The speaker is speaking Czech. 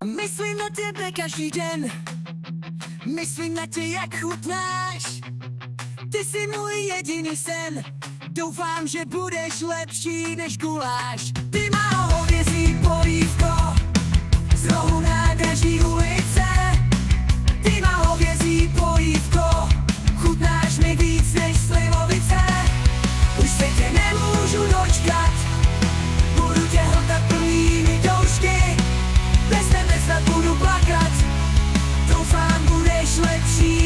Myslím na tebe každý den, myslím na tě, jak chutnáš. Ty jsi můj jediný sen, doufám, že budeš lepší než guláš. Ty má hovězí polívko, z rohu nádraží ulice. Ty má hovězí polívko, chutnáš mi víc než slivovice. Už se tě nemůžu dočkat, budu tě hltat plnými doušky. Bez tebe snad budu plakat, doufám, budeš lepší